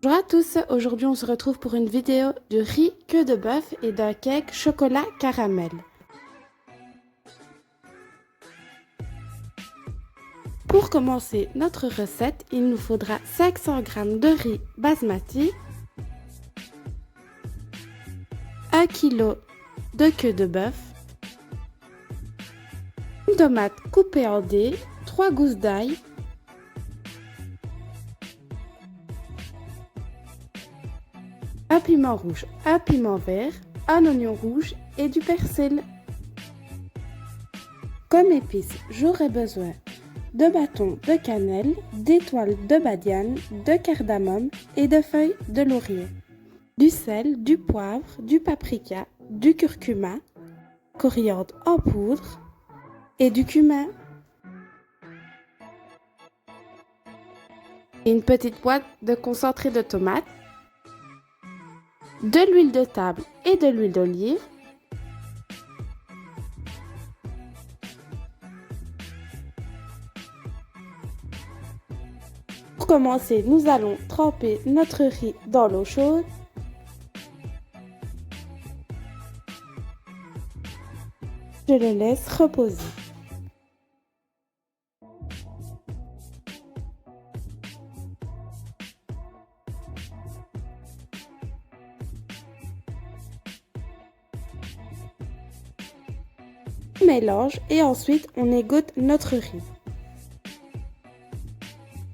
Bonjour à tous, aujourd'hui on se retrouve pour une vidéo de riz queue de bœuf et d'un cake chocolat caramel. Pour commencer notre recette, il nous faudra 500 g de riz basmati, 1 kg de queue de bœuf, une tomate coupée en dés, 3 gousses d'ail, un piment rouge, un piment vert, un oignon rouge et du persil. Comme épices, j'aurai besoin de bâtons de cannelle, d'étoiles de badiane, de cardamome et de feuilles de laurier, du sel, du poivre, du paprika, du curcuma, coriandre en poudre et du cumin. Et une petite boîte de concentré de tomate, de l'huile de table et de l'huile d'olive, Pour commencer, nous allons tremper notre riz dans l'eau chaude. Je le laisse reposer. On mélange et ensuite on égoutte notre riz.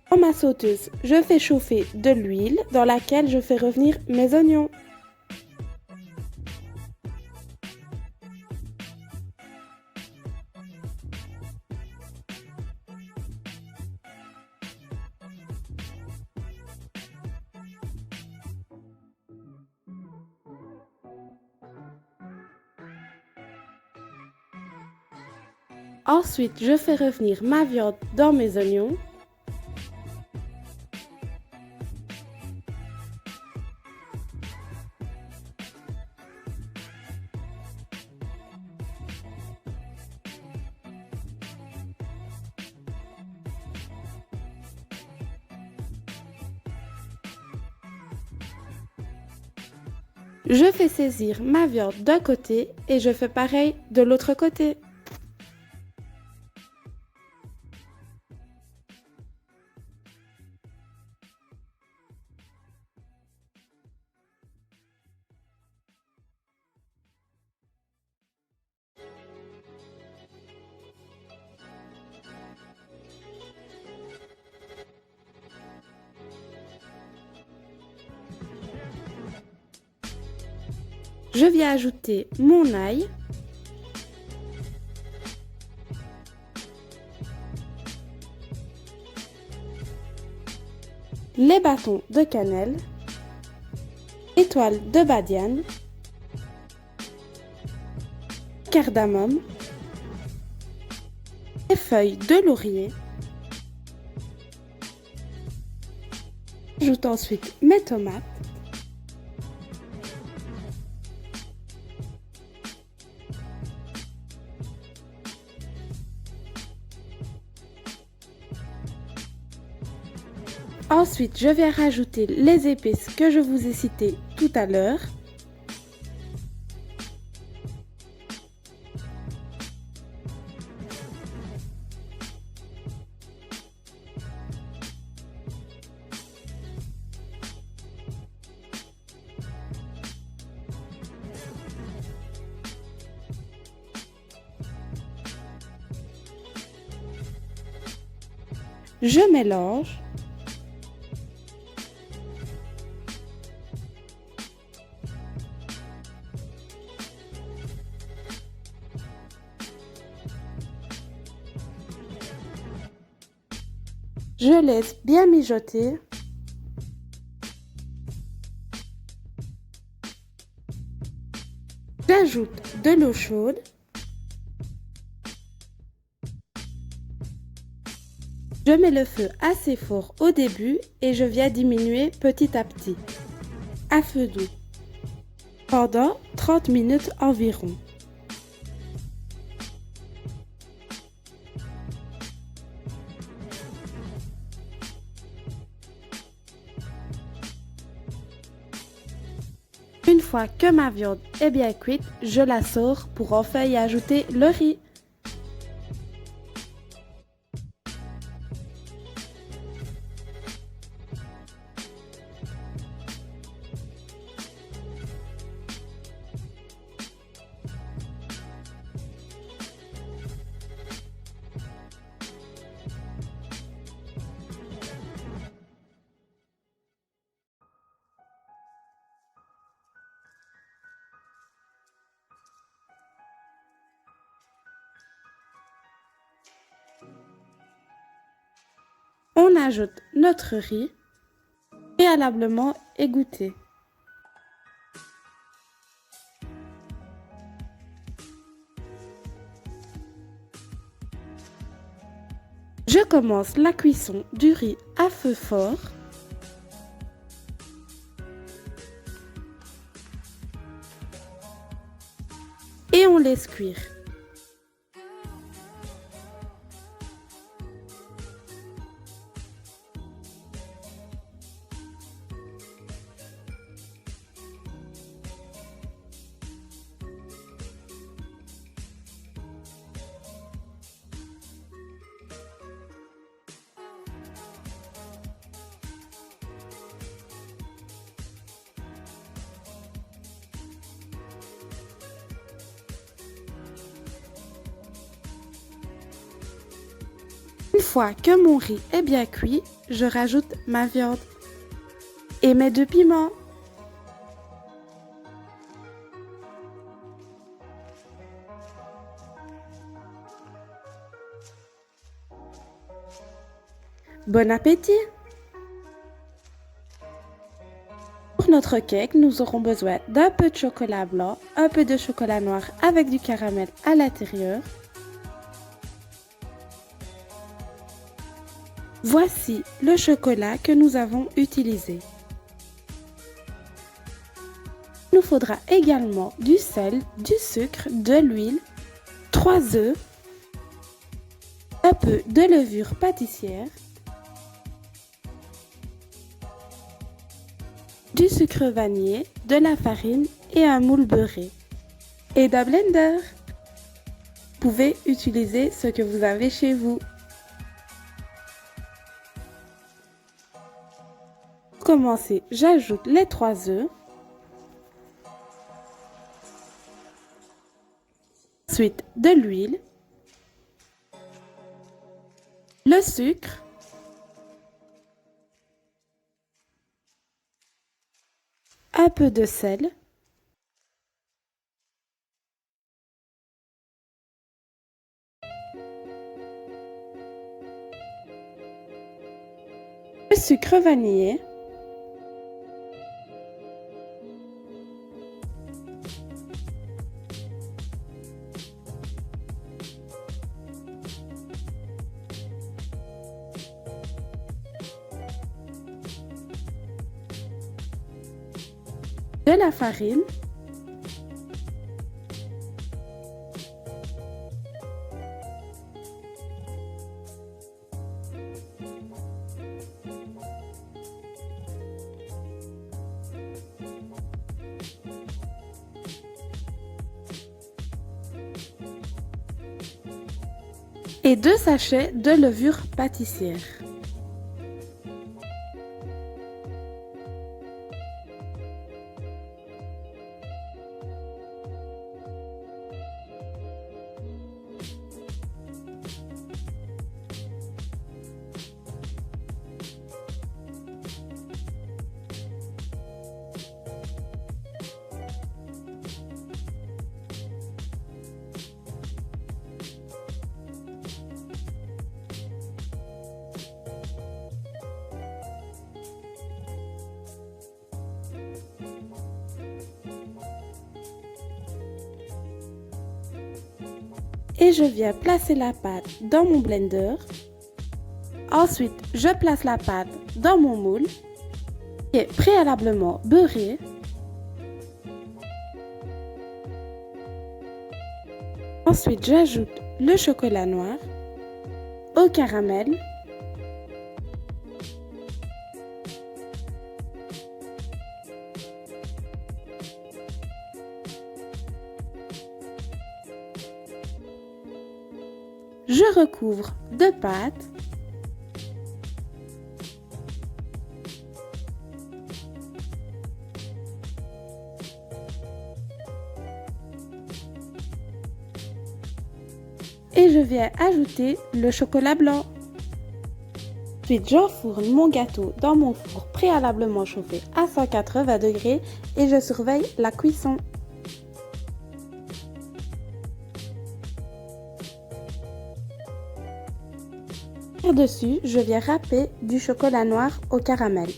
Dans ma sauteuse, je fais chauffer de l'huile dans laquelle je fais revenir mes oignons. Ensuite, je fais revenir ma viande dans mes oignons. Je fais saisir ma viande d'un côté et je fais pareil de l'autre côté. Je viens ajouter mon ail, les bâtons de cannelle, étoiles de badiane, cardamome, les feuilles de laurier. J'ajoute ensuite mes tomates. Ensuite, je vais rajouter les épices que je vous ai citées tout à l'heure. Je mélange. Je laisse bien mijoter. J'ajoute de l'eau chaude. Je mets le feu assez fort au début et je viens diminuer petit à petit, à feu doux, pendant 30 minutes environ. fois que ma viande est bien cuite, je la sors pour enfin y ajouter le riz. On ajoute notre riz, préalablement égoutté. Je commence la cuisson du riz à feu fort. Et on laisse cuire. Une fois que mon riz est bien cuit, je rajoute ma viande et mes 2 piments. Bon appétit! Pour notre cake, nous aurons besoin d'un peu de chocolat blanc, un peu de chocolat noir avec du caramel à l'intérieur. Voici le chocolat que nous avons utilisé. Il nous faudra également du sel, du sucre, de l'huile, 3 œufs, un peu de levure pâtissière, du sucre vanillé, de la farine et un moule beurré. Et d'un blender. Vous pouvez utiliser ce que vous avez chez vous. Pour commencer, j'ajoute les 3 œufs. Ensuite, de l'huile, le sucre, un peu de sel, le sucre vanillé, de la farine, et 2 sachets de levure pâtissière. Et je viens placer la pâte dans mon blender. Ensuite, je place la pâte dans mon moule qui est préalablement beurré. Ensuite, j'ajoute le chocolat noir au caramel Je recouvre de pâte. Et je viens ajouter le chocolat blanc. Ensuite, j'enfourne mon gâteau dans mon four préalablement chauffé à 180 degrés et je surveille la cuisson. Par-dessus, je viens râper du chocolat noir au caramel.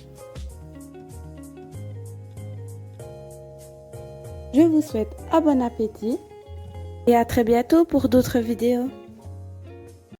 Je vous souhaite un bon appétit et à très bientôt pour d'autres vidéos.